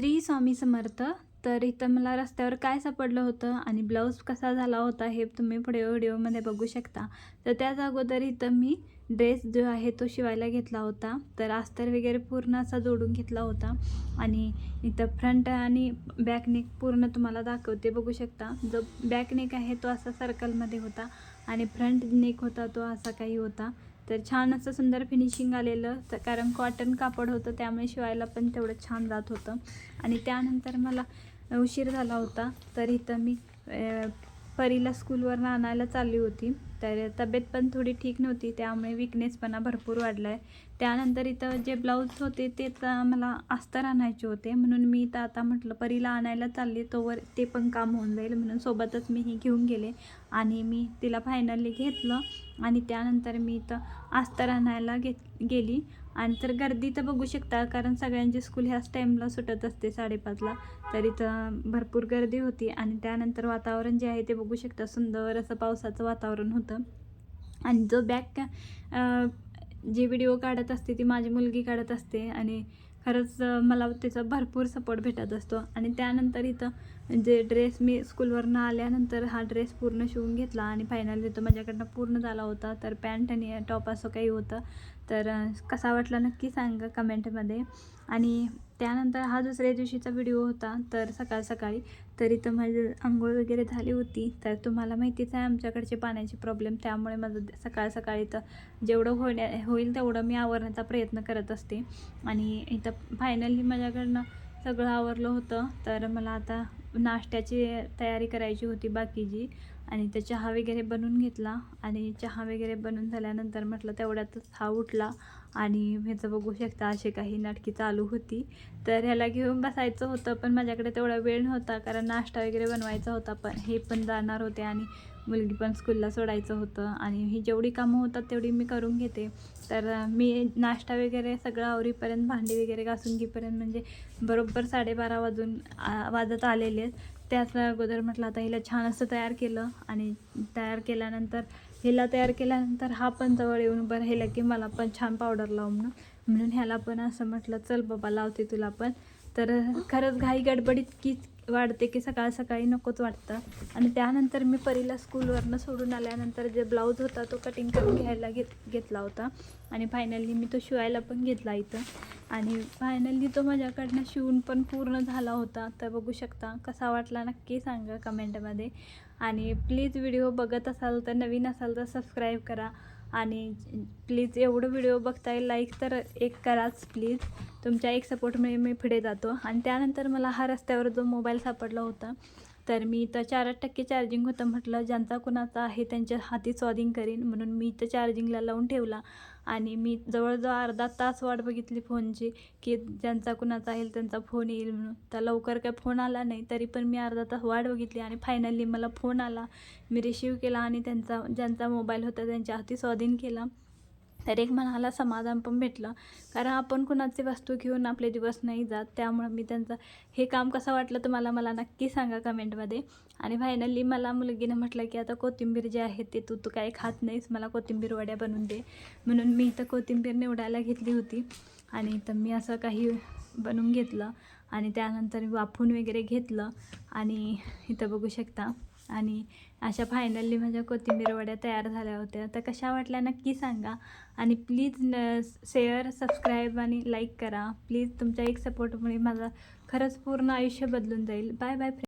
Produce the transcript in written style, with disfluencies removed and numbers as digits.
श्री स्वामी समर्थ. तर इथं मला रस्त्यावर काय सापडलं होतं आणि ब्लाऊज कसा झाला होता हे तुम्ही पुढे व्हिडिओमध्ये बघू शकता. तर त्याच अगोदर इथं मी ड्रेस जो आहे तो शिवायला घेतला होता. तर अस्तर वगैरे पूर्ण असा जोडून घेतला होता आणि इथं फ्रंट आणि बॅक नेक पूर्ण तुम्हाला दाखवते, बघू शकता. जो बॅक नेक आहे तो असा सर्कलमध्ये होता आणि फ्रंट नेक होता तो असा काही होता. तर छान असं सुंदर फिनिशिंग आलेलं, तर कारण कॉटन कापड होतं त्यामुळे शिवायला पण तेवढं छान जात होतं. आणि त्यानंतर मला उशीर झाला होता, तर इथं मी परीला स्कूलवरून आणायला चालली होती. तर तब्येत पण थोडी ठीक नव्हती त्यामुळे विकनेसपणा भरपूर वाढला आहे. त्यानंतर इथं जे ब्लाऊज होते ते मला अस्तर आणायचे होते, म्हणून मी इथं आता म्हटलं परीला आणायला चालली तोवर ते पण काम होऊन जाईल म्हणून सोबतच मी ही घेऊन गेले आणि मी तिला फायनली घेतलं. आणि त्यानंतर मी इथं अस्तर आणायला गेली आणि तर गर्दी तर बघू शकता, कारण सगळ्यांची स्कूल ह्याच टाईमला सुटत असते 5:30ला. तर इथं भरपूर गर्दी होती आणि त्यानंतर वातावरण जे आहे ते बघू शकता, सुंदर असं पावसाचं वातावरण होतं. आणि जो जे व्हिडिओ काढत असते ती माझी मुलगी काढत असते आणि खरंच मला त्याचा भरपूर सपोर्ट भेटत असतो. आणि त्यानंतर इथं जे ड्रेस मी स्कूलवरनं आल्यानंतर हा ड्रेस पूर्ण शिवून घेतला आणि फायनली तो माझ्याकडनं पूर्ण झाला होता. तर पॅन्ट आणि टॉप असं काही होतं. तर कसा वाटला नक्की सांगा कमेंटमध्ये. आणि त्यानंतर हा दुसऱ्या दिवशीचा व्हिडिओ होता, तर सकाळी तर इथं माझी अंघोळ वगैरे झाली होती. तर तुम्हाला माहितीच आहे आमच्याकडचे पाण्याचे प्रॉब्लेम, त्यामुळे माझं सकाळी तर जेवढं होईल तेवढं मी आवरण्याचा प्रयत्न करत असते. आणि इथं फायनली माझ्याकडनं सगळं आवरलं होतं. तर मला आता नाश्त्याची तयारी करायची होती बाकीची, आणि ते चहा वगैरे बनवून घेतला. आणि चहा वगैरे बनवून झाल्यानंतर म्हटलं तेवढ्यातच हा उठला आणि ह्याचं बघू शकता असे काही नाटकी चालू होती. तर ह्याला घेऊन बसायचं होतं, पण माझ्याकडे तेवढा वेळ नव्हता, कारण नाश्ता वगैरे बनवायचा होता, पण हे पण जाणार होते आणि मुलगी पण स्कूलला सोडायचं होतं. आणि ही जेवढी कामं होतात तेवढी मी करून घेते. तर मी नाश्ता वगैरे सगळं आवरीपर्यंत, भांडी वगैरे घासून घेईपर्यंत म्हणजे बरोबर 12:30 वाजत आलेले. त्याच अगोदर म्हटलं आता हिला छान असं तयार केलं आणि तयार केल्यानंतर हा पण जवळ येऊन उभं राहिला की मला पण छान पावडर लाव म्हणून ह्याला पण असं म्हटलं चल बाबा लावते तुला पण. तर खरंच घाई गडबडीत की वाढते की सकाळी नकोच वाटतं. आणि त्यानंतर मी परीला स्कूलवरनं सोडून आल्यानंतर जे ब्लाऊज होता तो कटिंग करून घ्यायला घेतला होता आणि फायनली मी तो शिवायला पण घेतला इथं. आणि फायनली तो माझ्याकडनं शिवून पण पूर्ण झाला होता. तर बघू शकता कसा वाटला नक्की सांगा कमेंटमध्ये. आणि प्लीज व्हिडिओ बघत असाल तर, नवीन असाल तर सबस्क्राईब करा. आणि प्लीज एवढं व्हिडिओ बघताय लाईक तर एक कराच प्लीज. तुमच्या एक सपोर्टमुळे मी पुढे जातो. आणि त्यानंतर मला हा रस्त्यावर जो मोबाईल सापडला होता, तर मी इथं 4% चार्जिंग होतं, म्हटलं ज्यांचा कुणाचा आहे त्यांच्या हाती स्वाधीन करीन म्हणून मी इथं चार्जिंगला लावून ठेवला. आणि मी जवळजवळ अर्धा तास वाट बघितली फोनची, की ज्यांचा कुणाचा आहे त्यांचा फोन येईल म्हणून. तर लवकर काय फोन आला नाही, तरी पण मी अर्धा तास वाट बघितली आणि फायनली मला फोन आला. मी रिसीव केला आणि ज्यांचा मोबाईल होता त्यांच्या हाती स्वाधीन केला. तर एक मनाला समाधान पण भेटलं, कारण आपण कुणाची वस्तू घेऊन आपले दिवस नाही जात. त्यामुळं मी त्यांचं हे काम कसं वाटलं तुम्हाला मला नक्की सांगा कमेंटमध्ये. आणि फायनली मला मुलगीनं म्हटलं की आता कोथिंबीर जे आहे ते तू काही खात नाहीस, मला कोथिंबीर वड्या बनवून दे. म्हणून मी इथं कोथिंबीर निवडायला घेतली होती आणि इथं मी असं काही बनवून घेतलं आणि त्यानंतर वाफून वगैरे घेतलं. आणि इथं बघू शकता, आणि अशा फायनली माझ्या कोथिंबीर वड्या तयार झाल्या होत्या. तर कशा वाटल्या नक्की सांगा. आणि प्लीज शेअर, सबस्क्राईब आणि लाईक करा प्लीज. तुमच्या एक सपोर्टमुळे माझं खरंच पूर्ण आयुष्य बदलून जाईल. Bye bye.